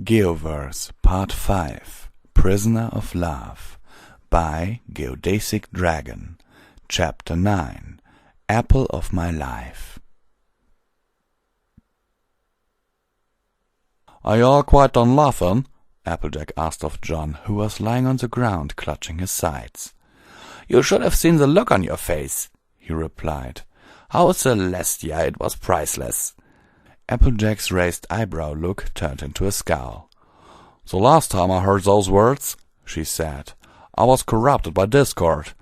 Geoverse Part 5 Prisoner of Love by GeodesicDragon Chapter 9 Apple of My Life. "Are you all quite done laughing?" Applejack asked of John, who was lying on the ground clutching his sides. "You should have seen the look on your face," he replied. "How Celestia, it was priceless." Applejack's raised eyebrow look turned into a scowl. "The last time I heard those words," she said, "I was corrupted by discord.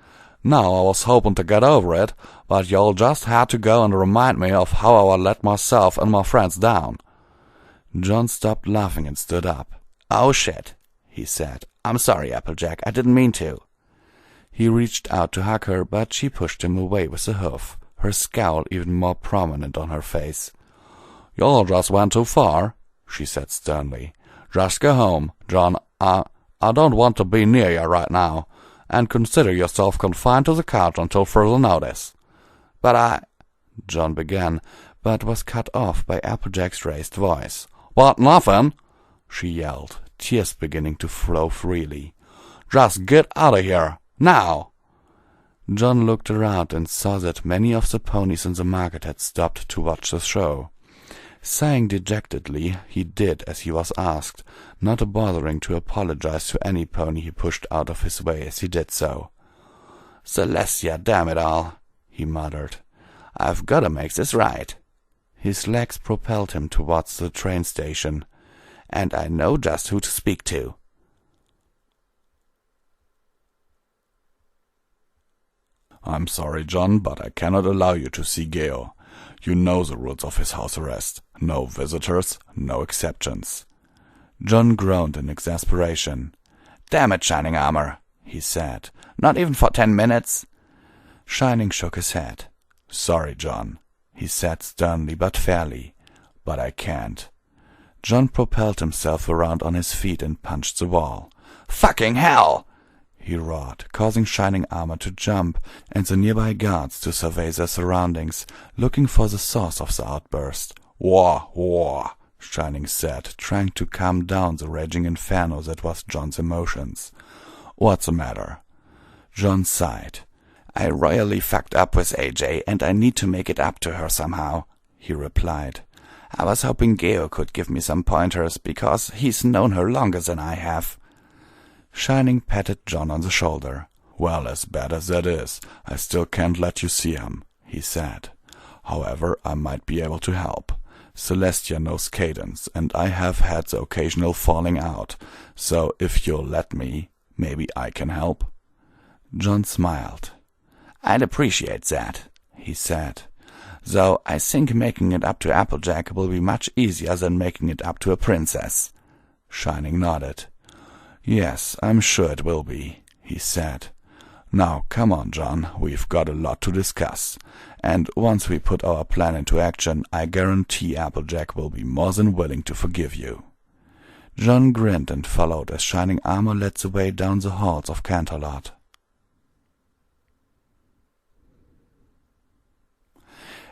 Now I was hoping to get over it, but y'all just had to go and remind me of how I let myself and my friends down." John stopped laughing and stood up. "Oh shit," he said. "I'm sorry, Applejack, I didn't mean to." He reached out to hug her, but she pushed him away with a hoof, her scowl even more prominent on her face. "Y'all just went too far," she said sternly. "Just go home, John. I don't want to be near you right now, and consider yourself confined to the couch until further notice." "But John began, but was cut off by Applejack's raised voice. "But nothing," she yelled, tears beginning to flow freely. "Just get out of here, now!" John looked around and saw that many of the ponies in the market had stopped to watch the show. Sighing dejectedly, he did as he was asked, not bothering to apologize to any pony he pushed out of his way as he did so. "Celestia, damn it all," he muttered. "I've got to make this right." His legs propelled him towards the train station. "And I know just who to speak to." "I'm sorry, John, but I cannot allow you to see Geo. You know the rules of his house arrest. No visitors, no exceptions." John groaned in exasperation. "Damn it, Shining Armor," he said. "Not even for 10 minutes?" Shining shook his head. "Sorry, John," he said sternly but fairly, "but I can't." John propelled himself around on his feet and punched the wall. "Fucking hell!" he roared, causing Shining Armor to jump and the nearby guards to survey their surroundings, looking for the source of the outburst. "Wah, wah," Shining said, trying to calm down the raging inferno that was John's emotions. "What's the matter?" John sighed. "I royally fucked up with AJ, and I need to make it up to her somehow," he replied. "I was hoping Geo could give me some pointers, because he's known her longer than I have." Shining patted John on the shoulder. "Well, as bad as that is, I still can't let you see him," he said. "However, I might be able to help. Celestia knows Cadence, and I have had the occasional falling out, so if you'll let me, maybe I can help." John smiled. "I'd appreciate that," he said. "Though I think making it up to Applejack will be much easier than making it up to a princess." Shining nodded. "Yes, I'm sure it will be," he said. "Now, come on, John, we've got a lot to discuss, and once we put our plan into action, I guarantee Applejack will be more than willing to forgive you." John grinned and followed as Shining Armor led the way down the halls of Canterlot.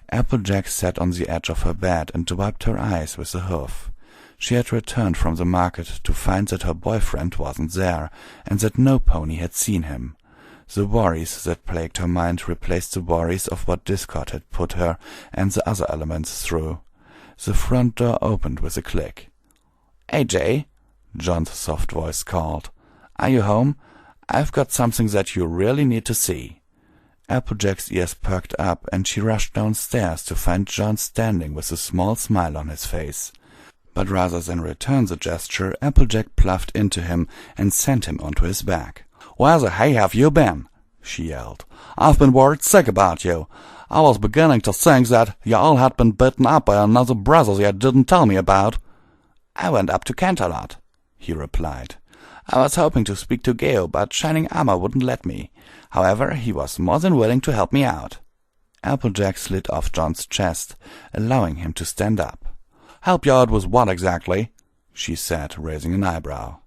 Applejack sat on the edge of her bed and wiped her eyes with a hoof. She had returned from the market to find that her boyfriend wasn't there, and that no pony had seen him. The worries that plagued her mind replaced the worries of what discord had put her and the other elements through. The front door opened with a click. "AJ," John's soft voice called. "Are you home? I've got something that you really need to see." Applejack's ears perked up, and she rushed downstairs to find John standing with a small smile on his face. But rather than return the gesture, Applejack pluffed into him and sent him onto his back. "Where the hay have you been?" she yelled. "I've been worried sick about you. I was beginning to think that you all had been bitten up by another brother you didn't tell me about." "I went up to Canterlot," he replied. "I was hoping to speak to Geo, but Shining Armor wouldn't let me. However, he was more than willing to help me out." Applejack slid off John's chest, allowing him to stand up. "Help you out with what exactly?" she said, raising an eyebrow.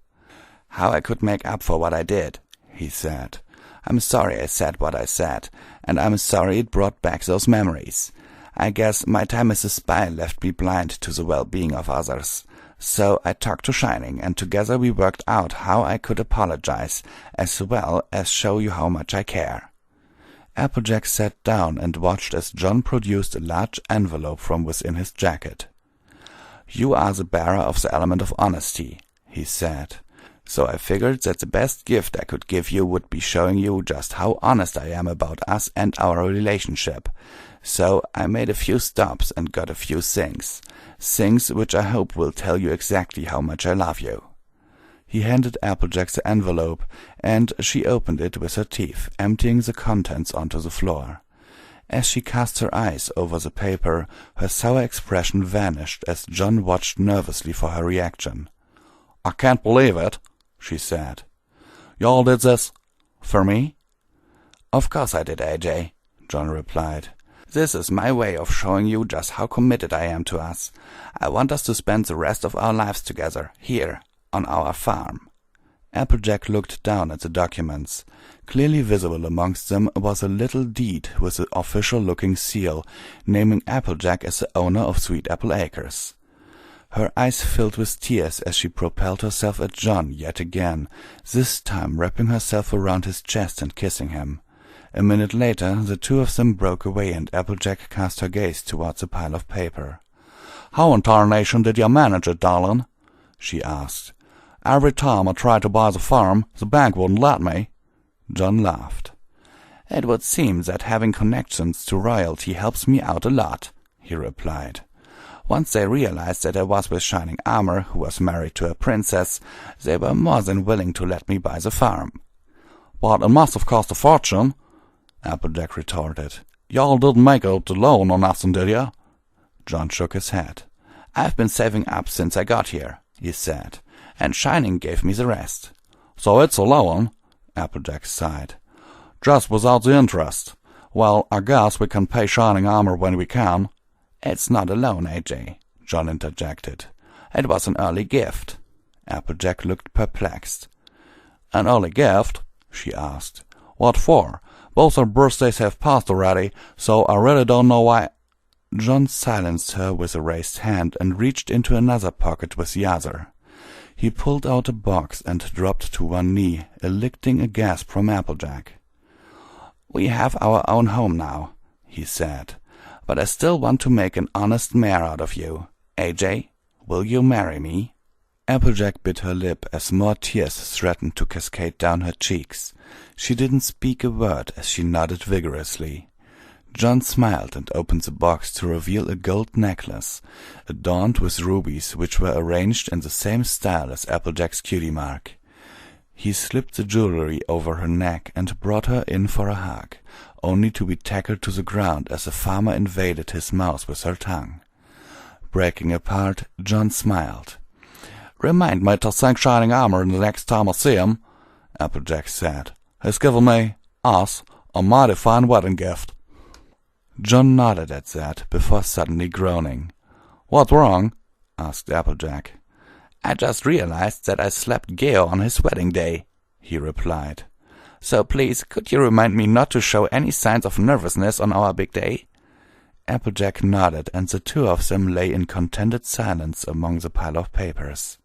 "How I could make up for what I did," he said. "I'm sorry I said what I said, and I'm sorry it brought back those memories. I guess my time as a spy left me blind to the well-being of others. So I talked to Shining, and together we worked out how I could apologize, as well as show you how much I care." Applejack sat down and watched as John produced a large envelope from within his jacket. "You are the bearer of the element of honesty," he said. "So I figured that the best gift I could give you would be showing you just how honest I am about us and our relationship. So I made a few stops and got a few things which I hope will tell you exactly how much I love you." He handed Applejack the envelope, and she opened it with her teeth, emptying the contents onto the floor. As she cast her eyes over the paper, her sour expression vanished as John watched nervously for her reaction. "I can't believe it," she said. "Y'all did this for me?" "Of course I did, AJ," John replied. "This is my way of showing you just how committed I am to us. I want us to spend the rest of our lives together, here, on our farm." Applejack looked down at the documents. Clearly visible amongst them was a little deed with an official-looking seal, naming Applejack as the owner of Sweet Apple Acres. Her eyes filled with tears as she propelled herself at John yet again, this time wrapping herself around his chest and kissing him. A minute later, the two of them broke away, and Applejack cast her gaze towards the pile of paper. "How in tarnation did you manage it, darling?" she asked. "Every time I tried to buy the farm, the bank wouldn't let me." John laughed. "It would seem that having connections to royalty helps me out a lot," he replied. "Once they realized that I was with Shining Armor, who was married to a princess, they were more than willing to let me buy the farm." "But it must have cost a fortune," Applejack retorted. "Y'all didn't make out the loan or nothing, did ya?" John shook his head. "I've been saving up since I got here," he said, "and Shining gave me the rest." "So it's a loan?" Applejack sighed. "Just without the interest. Well, I guess we can pay Shining Armor when we can." "It's not a loan, AJ," John interjected. "It was an early gift." Applejack looked perplexed. "An early gift?" she asked. "What for? Both our birthdays have passed already, so I really don't know why—" John silenced her with a raised hand and reached into another pocket with the other. He pulled out a box and dropped to one knee, eliciting a gasp from Applejack. "We have our own home now," he said, "but I still want to make an honest mare out of you. AJ, will you marry me?" Applejack bit her lip as more tears threatened to cascade down her cheeks. She didn't speak a word as she nodded vigorously. John smiled and opened the box to reveal a gold necklace, adorned with rubies which were arranged in the same style as Applejack's cutie mark. He slipped the jewelry over her neck and brought her in for a hug, only to be tackled to the ground as the farmer invaded his mouth with her tongue. Breaking apart, John smiled. "Remind me to thank Shining Armor the next time I see him," Applejack said. "He's given us, a mighty fine wedding gift." John nodded at that, before suddenly groaning. "What's wrong?" asked Applejack. "I just realized that I slapped Geo on his wedding day," he replied. "So please, could you remind me not to show any signs of nervousness on our big day?" Applejack nodded, and the two of them lay in contented silence among the pile of papers.